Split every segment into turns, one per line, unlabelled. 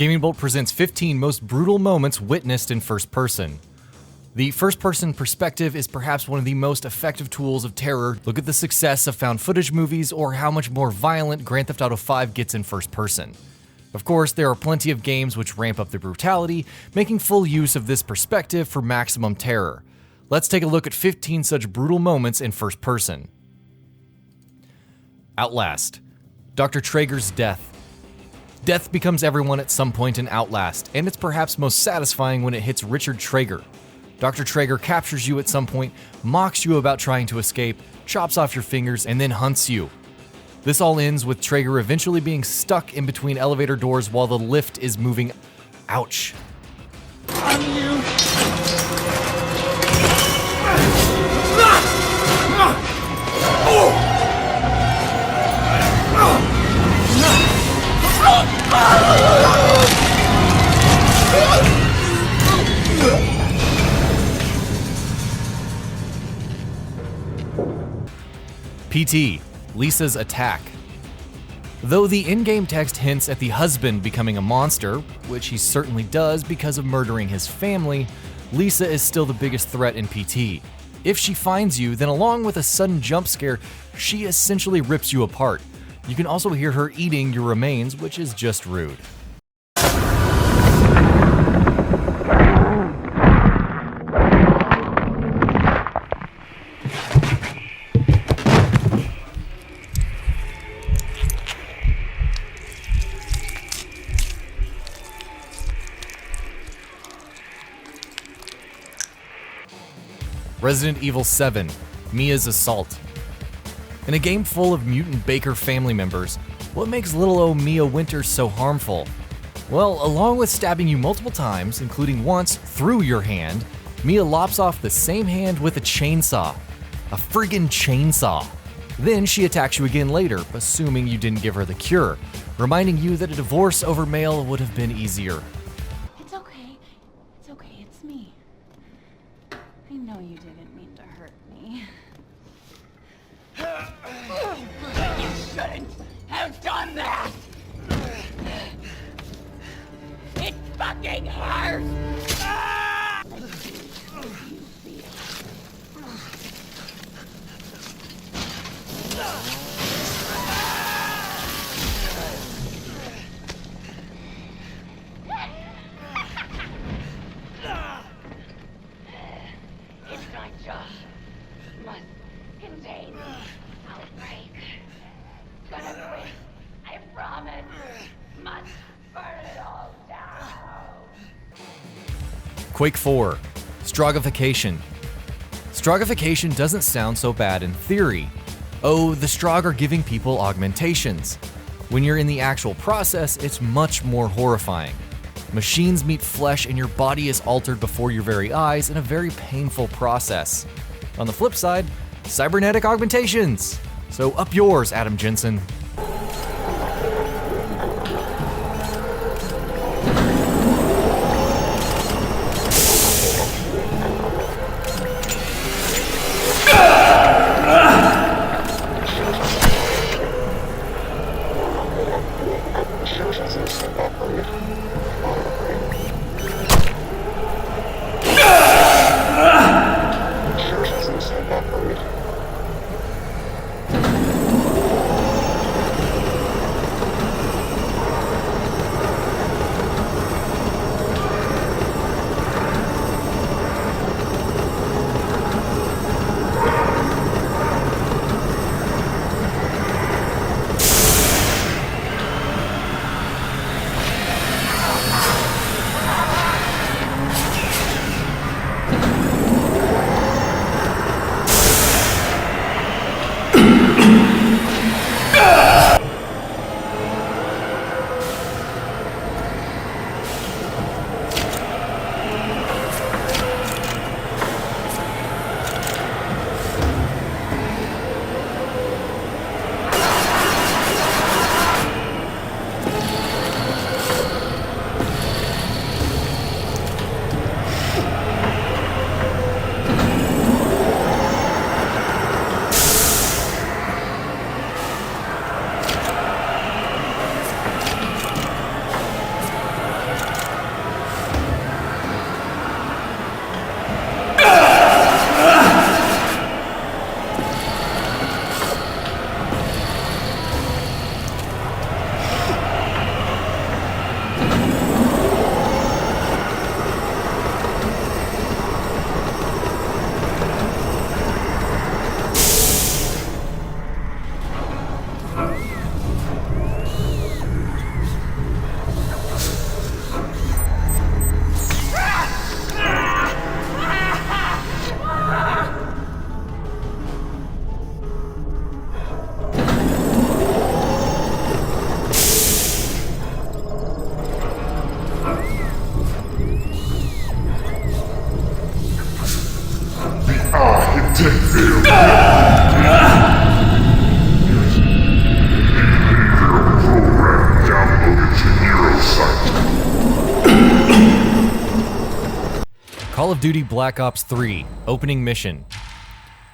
Gaming Bolt presents 15 most brutal moments witnessed in first person. The first-person perspective is perhaps one of the most effective tools of terror. Look at the success of found footage movies or how much more violent Grand Theft Auto 5 gets in first person. Of course, there are plenty of games which ramp up the brutality, making full use of this perspective for maximum terror. Let's take a look at 15 such brutal moments in first person. Outlast. Dr. Traeger's death. Death becomes everyone at some point in Outlast, and it's perhaps most satisfying when it hits Richard Traeger. Dr. Traeger captures you at some point, mocks you about trying to escape, chops off your fingers, and then hunts you. This all ends with Traeger eventually being stuck in between elevator doors while the lift is moving. Ouch.
On you!
PT, Lisa's attack. Though the in-game text hints at the husband becoming a monster, which he certainly does because of murdering his family, Lisa is still the biggest threat in PT. If she finds you, then along with a sudden jump scare, she essentially rips you apart. You can also hear her eating your remains, which is just rude. Resident Evil 7, Mia's assault. In a game full of mutant Baker family members, what makes little old Mia Winters so harmful? Well, along with stabbing you multiple times, including once through your hand, Mia lops off the same hand with a chainsaw. A friggin' chainsaw. Then she attacks you again later, assuming you didn't give her the cure, reminding you that a divorce over mail would have been easier.
It's okay. It's okay. It's me. I know you didn't mean to hurt me.
You shouldn't have done that! It fucking hurts! It's my job. Must contain outbreak. Gonna do it. I promise. Must burn it all down.
Quake 4, Stroggification. Stroggification doesn't sound so bad in theory. Oh, the Strogg are giving people augmentations. When you're in the actual process, it's much more horrifying. Machines meet flesh and your body is altered before your very eyes in a very painful process. On the flip side, cybernetic augmentations. So up yours, Adam Jensen. Call of Duty Black Ops 3 Opening Mission.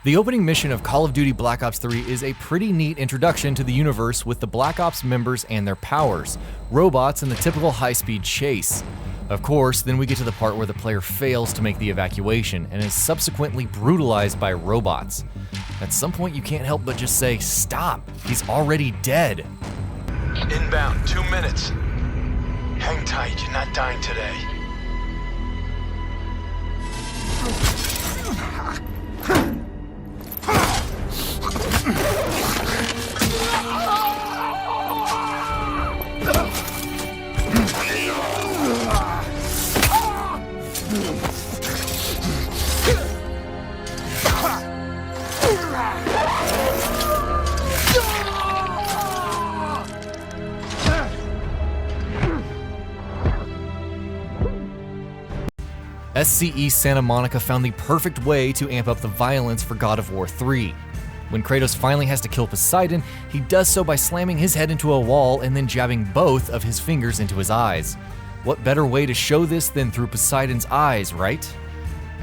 The opening mission of Call of Duty Black Ops 3 is a pretty neat introduction to the universe with the Black Ops members and their powers, robots, and the typical high-speed chase. Of course, then we get to the part where the player fails to make the evacuation and is subsequently brutalized by robots. At some point you can't help but just say, stop, he's already dead.
Inbound, 2 minutes. Hang tight, you're not dying today.
SCE Santa Monica found the perfect way to amp up the violence for God of War 3. When Kratos finally has to kill Poseidon, he does so by slamming his head into a wall and then jabbing both of his fingers into his eyes. What better way to show this than through Poseidon's eyes, right?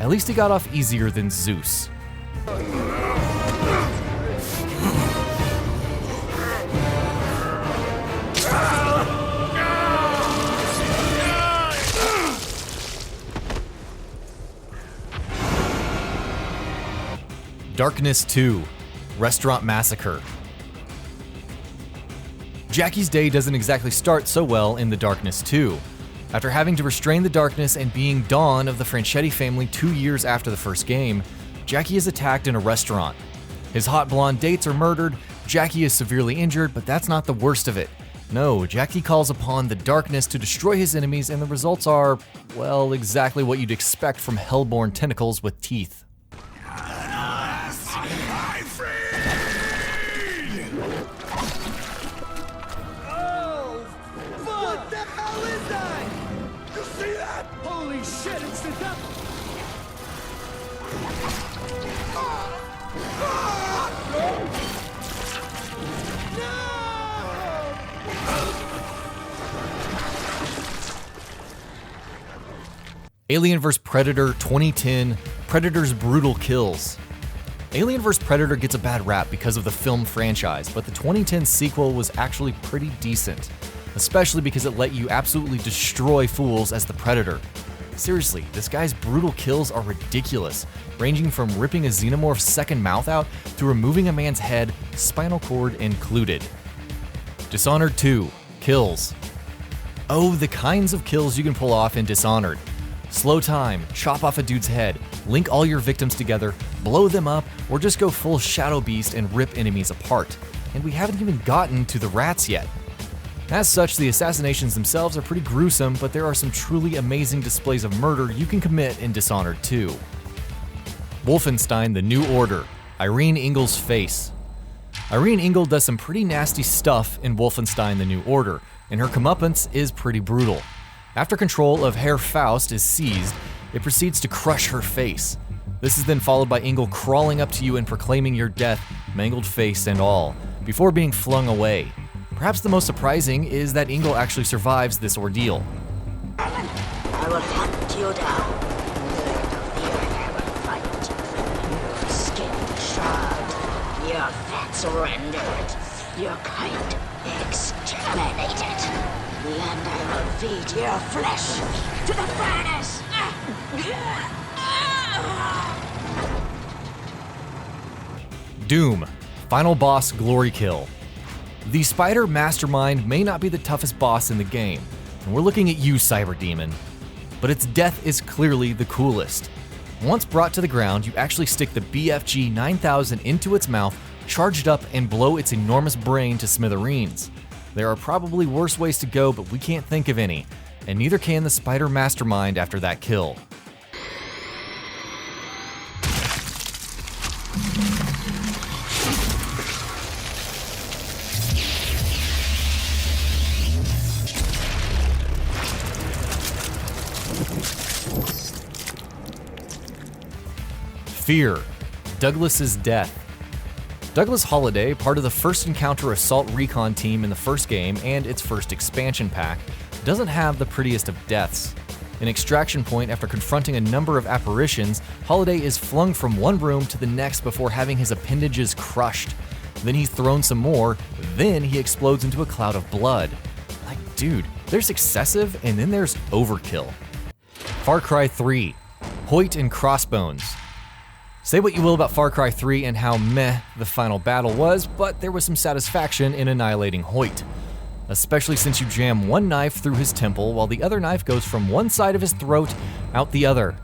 At least he got off easier than Zeus. Darkness 2 Restaurant Massacre. Jackie's day doesn't exactly start so well in The Darkness 2. After having to restrain the darkness and being Dawn of the Franchetti family 2 years after the first game, Jackie is attacked in a restaurant. His hot blonde dates are murdered, Jackie is severely injured, but that's not the worst of it. No, Jackie calls upon the darkness to destroy his enemies, and the results are, well, exactly what you'd expect from hellborn tentacles with teeth. Alien vs. Predator 2010 Predator's Brutal Kills. Alien vs. Predator gets a bad rap because of the film franchise, but the 2010 sequel was actually pretty decent, especially because it let you absolutely destroy fools as the Predator. Seriously, this guy's brutal kills are ridiculous, ranging from ripping a xenomorph's second mouth out to removing a man's head, spinal cord included. Dishonored 2 Kills. Oh, the kinds of kills you can pull off in Dishonored. Slow time, chop off a dude's head, link all your victims together, blow them up, or just go full Shadow Beast and rip enemies apart. And we haven't even gotten to the rats yet. As such, the assassinations themselves are pretty gruesome, but there are some truly amazing displays of murder you can commit in Dishonored 2. Wolfenstein: The New Order, Irene Engel's face. Irene Engel does some pretty nasty stuff in Wolfenstein: The New Order, and her comeuppance is pretty brutal. After control of Herr Faust is seized, it proceeds to crush her face. This is then followed by Engel crawling up to you and proclaiming your death, mangled face and all, before being flung away. Perhaps the most surprising is that Engel actually survives this ordeal.
I will hunt you down. I will fight. Your skin shard, your fats rendered, your kind exterminated. And I will feed your flesh to the furnace!
Doom, Final Boss Glory Kill. The Spider Mastermind may not be the toughest boss in the game, and we're looking at you, Cyber Demon, but its death is clearly the coolest. Once brought to the ground, you actually stick the BFG 9000 into its mouth, charge it up and blow its enormous brain to smithereens. There are probably worse ways to go, but we can't think of any, and neither can the spider mastermind after that kill. Fear, Douglas's death. Douglas Holliday, part of the first encounter assault recon team in the first game and its first expansion pack, doesn't have the prettiest of deaths. In Extraction Point, after confronting a number of apparitions, Holliday is flung from one room to the next before having his appendages crushed. Then he's thrown some more, then he explodes into a cloud of blood. Like, dude, there's excessive and then there's overkill. Far Cry 3, Hoyt and CROSSBONES. Say what you will about Far Cry 3 and how meh the final battle was, but there was some satisfaction in annihilating Hoyt. Especially since you jam one knife through his temple while the other knife goes from one side of his throat out the other.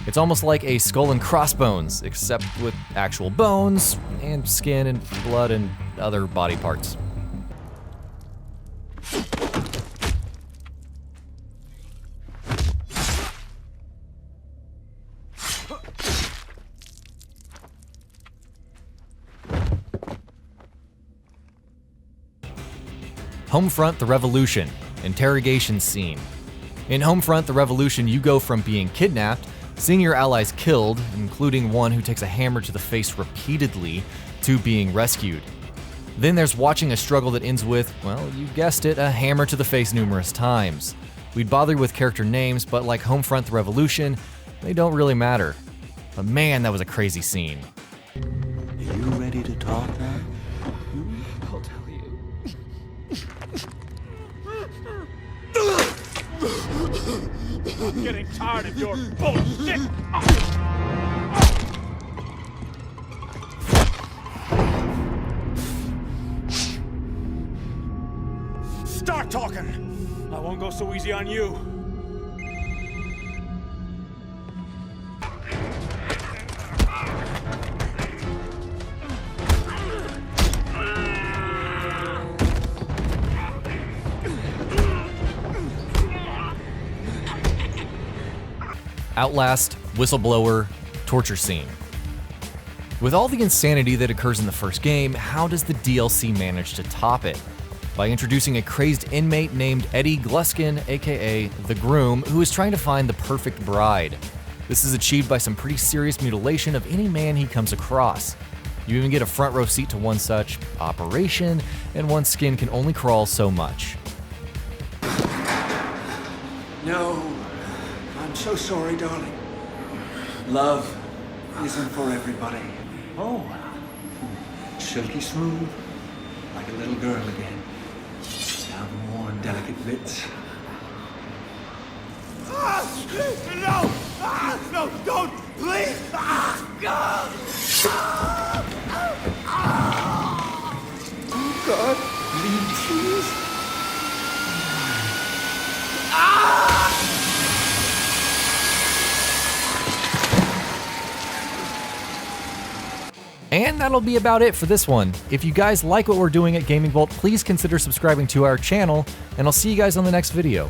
It's almost like a skull and crossbones, except with actual bones and skin and blood and other body parts. Homefront: The Revolution, interrogation scene. In Homefront: The Revolution, you go from being kidnapped, seeing your allies killed, including one who takes a hammer to the face repeatedly, to being rescued. Then there's watching a struggle that ends with, well, you guessed it, a hammer to the face numerous times. We'd bother with character names, but like Homefront: The Revolution, they don't really matter. But man, that was a crazy scene.
Are you ready to talk now?
I'll tell you. I'm getting tired of your bullshit! Start talking! I won't go so easy on you.
Outlast, Whistleblower, torture scene. With all the insanity that occurs in the first game, how does the DLC manage to top it? By introducing a crazed inmate named Eddie Gluskin, aka The Groom, who is trying to find the perfect bride. This is achieved by some pretty serious mutilation of any man he comes across. You even get a front row seat to one such operation, and one's skin can only crawl so much.
No. I'm so sorry, darling. Love isn't for everybody. Oh, silky smooth, like a little girl again. Now the more delicate bits.
No! No, don't! Please!
Oh, God, please.
And that'll be about it for this one. If you guys like what we're doing at Gaming Vault, please consider subscribing to our channel, and I'll see you guys on the next video.